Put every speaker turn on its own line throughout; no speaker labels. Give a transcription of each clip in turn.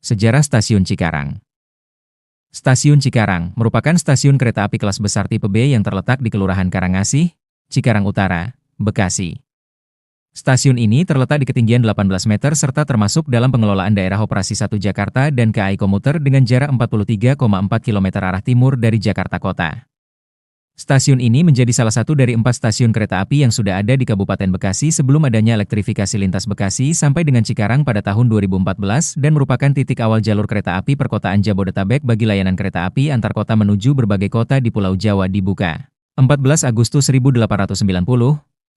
Sejarah Stasiun Cikarang. Stasiun Cikarang merupakan stasiun kereta api kelas besar tipe B yang terletak di Kelurahan Karangasih, Cikarang Utara, Bekasi. Stasiun ini terletak di ketinggian 18 meter serta termasuk dalam pengelolaan Daerah Operasi 1 Jakarta dan KAI Komuter dengan jarak 43,4 km arah timur dari Jakarta Kota. Stasiun ini menjadi salah satu dari 4 stasiun kereta api yang sudah ada di Kabupaten Bekasi sebelum adanya elektrifikasi lintas Bekasi sampai dengan Cikarang pada tahun 2014 dan merupakan titik awal jalur kereta api perkotaan Jabodetabek bagi layanan kereta api antar kota menuju berbagai kota di Pulau Jawa dibuka. 14 Agustus 1890,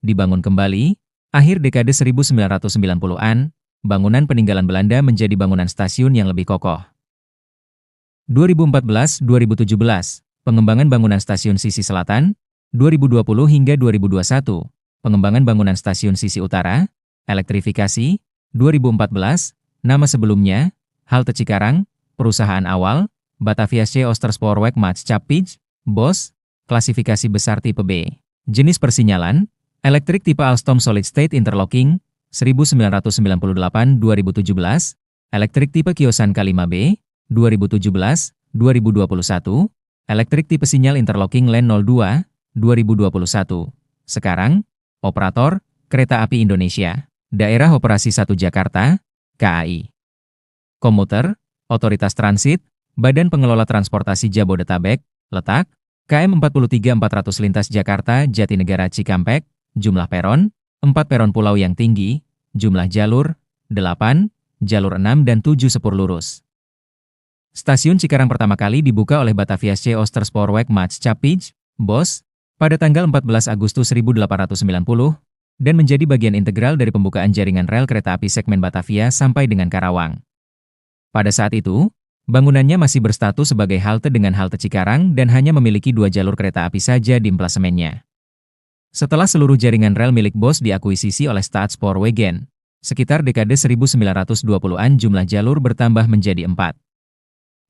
dibangun kembali, akhir dekade 1990-an, bangunan peninggalan Belanda menjadi bangunan stasiun yang lebih kokoh. 2014-2017, pengembangan bangunan stasiun sisi selatan, 2020 hingga 2021, pengembangan bangunan stasiun sisi utara, elektrifikasi, 2014, nama sebelumnya, halte Cikarang, perusahaan awal, Bataviasche Oosterspoorweg Maatschappij, BOS, klasifikasi besar tipe B. Jenis persinyalan, elektrik tipe Alstom Solid State Interlocking, 1998-2017, elektrik tipe Kiosan K5B, 2017-2021, elektrik tipe sinyal interlocking LAN 02, 2021. Sekarang, operator, Kereta Api Indonesia, Daerah Operasi 1 Jakarta, KAI. Komuter, Otoritas Transit, Badan Pengelola Transportasi Jabodetabek, letak, KM 43400 lintas Jakarta Jatinegara Cikampek, jumlah peron, 4 peron pulau yang tinggi, jumlah jalur, 8, jalur 6 dan 7 sepur lurus. Stasiun Cikarang pertama kali dibuka oleh Bataviasche Oosterspoorweg Maatschappij, BOS, pada tanggal 14 Agustus 1890, dan menjadi bagian integral dari pembukaan jaringan rel kereta api segmen Batavia sampai dengan Karawang. Pada saat itu, bangunannya masih berstatus sebagai halte dengan halte Cikarang dan hanya memiliki 2 jalur kereta api saja di emplasemennya. Setelah seluruh jaringan rel milik BOS diakuisisi oleh Staatspoorwegen, sekitar dekade 1920-an jumlah jalur bertambah menjadi 4.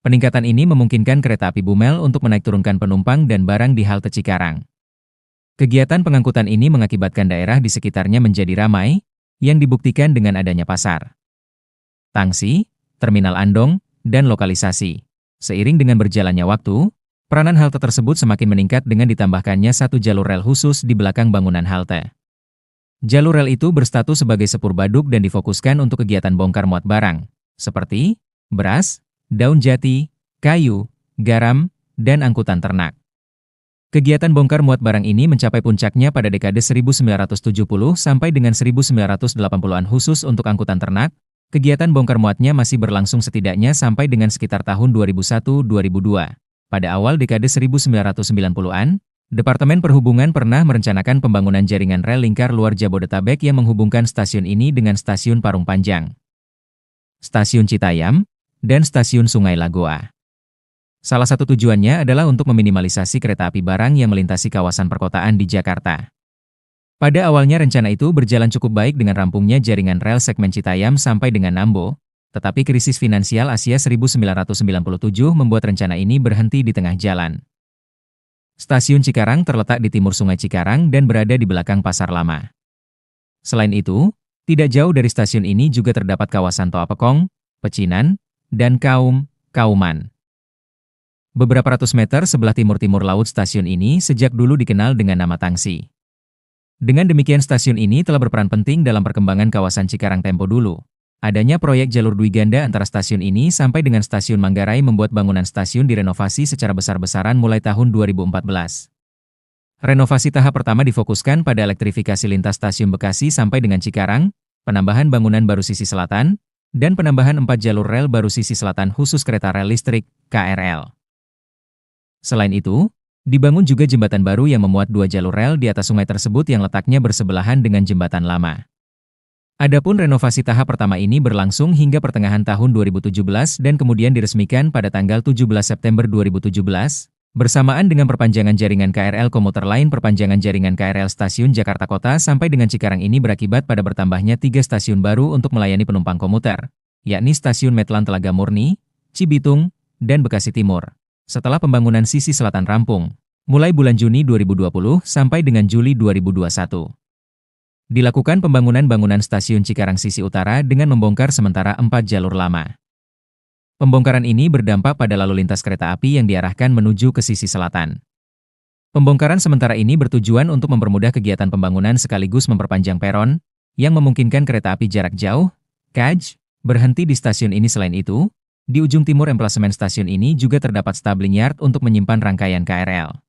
Peningkatan ini memungkinkan kereta api Bumel untuk menaik turunkan penumpang dan barang di halte Cikarang. Kegiatan pengangkutan ini mengakibatkan daerah di sekitarnya menjadi ramai, yang dibuktikan dengan adanya pasar, tangsi, terminal andong, dan lokalisasi. Seiring dengan berjalannya waktu, peranan halte tersebut semakin meningkat dengan ditambahkannya 1 jalur rel khusus di belakang bangunan halte. Jalur rel itu berstatus sebagai sepur baduk dan difokuskan untuk kegiatan bongkar muat barang, seperti beras, daun jati, kayu, garam, dan angkutan ternak. Kegiatan bongkar muat barang ini mencapai puncaknya pada dekade 1970 sampai dengan 1980-an khusus untuk angkutan ternak. Kegiatan bongkar muatnya masih berlangsung setidaknya sampai dengan sekitar tahun 2001-2002. Pada awal dekade 1990-an, Departemen Perhubungan pernah merencanakan pembangunan jaringan rel lingkar luar Jabodetabek yang menghubungkan stasiun ini dengan stasiun Parung Panjang, Stasiun Citayam, dan Stasiun Sungai Lagoa. Salah satu tujuannya adalah untuk meminimalisasi kereta api barang yang melintasi kawasan perkotaan di Jakarta. Pada awalnya rencana itu berjalan cukup baik dengan rampungnya jaringan rel segmen Citayam sampai dengan Nambo, tetapi krisis finansial Asia 1997 membuat rencana ini berhenti di tengah jalan. Stasiun Cikarang terletak di timur Sungai Cikarang dan berada di belakang Pasar Lama. Selain itu, tidak jauh dari stasiun ini juga terdapat kawasan Toa Pekong, Pecinan, dan Kauman. Beberapa ratus meter sebelah timur-timur laut stasiun ini sejak dulu dikenal dengan nama Tangsi. Dengan demikian stasiun ini telah berperan penting dalam perkembangan kawasan Cikarang tempo dulu. Adanya proyek jalur Dwiganda antara stasiun ini sampai dengan stasiun Manggarai membuat bangunan stasiun direnovasi secara besar-besaran mulai tahun 2014. Renovasi tahap pertama difokuskan pada elektrifikasi lintas stasiun Bekasi sampai dengan Cikarang, penambahan bangunan baru sisi selatan, dan penambahan 4 jalur rel baru sisi selatan khusus kereta rel listrik, KRL. Selain itu, dibangun juga jembatan baru yang memuat 2 jalur rel di atas sungai tersebut yang letaknya bersebelahan dengan jembatan lama. Adapun renovasi tahap pertama ini berlangsung hingga pertengahan tahun 2017 dan kemudian diresmikan pada tanggal 17 September 2017, bersamaan dengan perpanjangan jaringan KRL komuter lain. Perpanjangan jaringan KRL Stasiun Jakarta Kota sampai dengan Cikarang ini berakibat pada bertambahnya 3 stasiun baru untuk melayani penumpang komuter, yakni Stasiun Metlan Telaga Murni, Cibitung, dan Bekasi Timur. Setelah pembangunan sisi selatan rampung, mulai bulan Juni 2020 sampai dengan Juli 2021. Dilakukan pembangunan bangunan stasiun Cikarang sisi utara dengan membongkar sementara 4 jalur lama. Pembongkaran ini berdampak pada lalu lintas kereta api yang diarahkan menuju ke sisi selatan. Pembongkaran sementara ini bertujuan untuk mempermudah kegiatan pembangunan sekaligus memperpanjang peron, yang memungkinkan kereta api jarak jauh, KAJ, berhenti di stasiun ini. Selain itu, di ujung timur emplasemen stasiun ini juga terdapat stabling yard untuk menyimpan rangkaian KRL.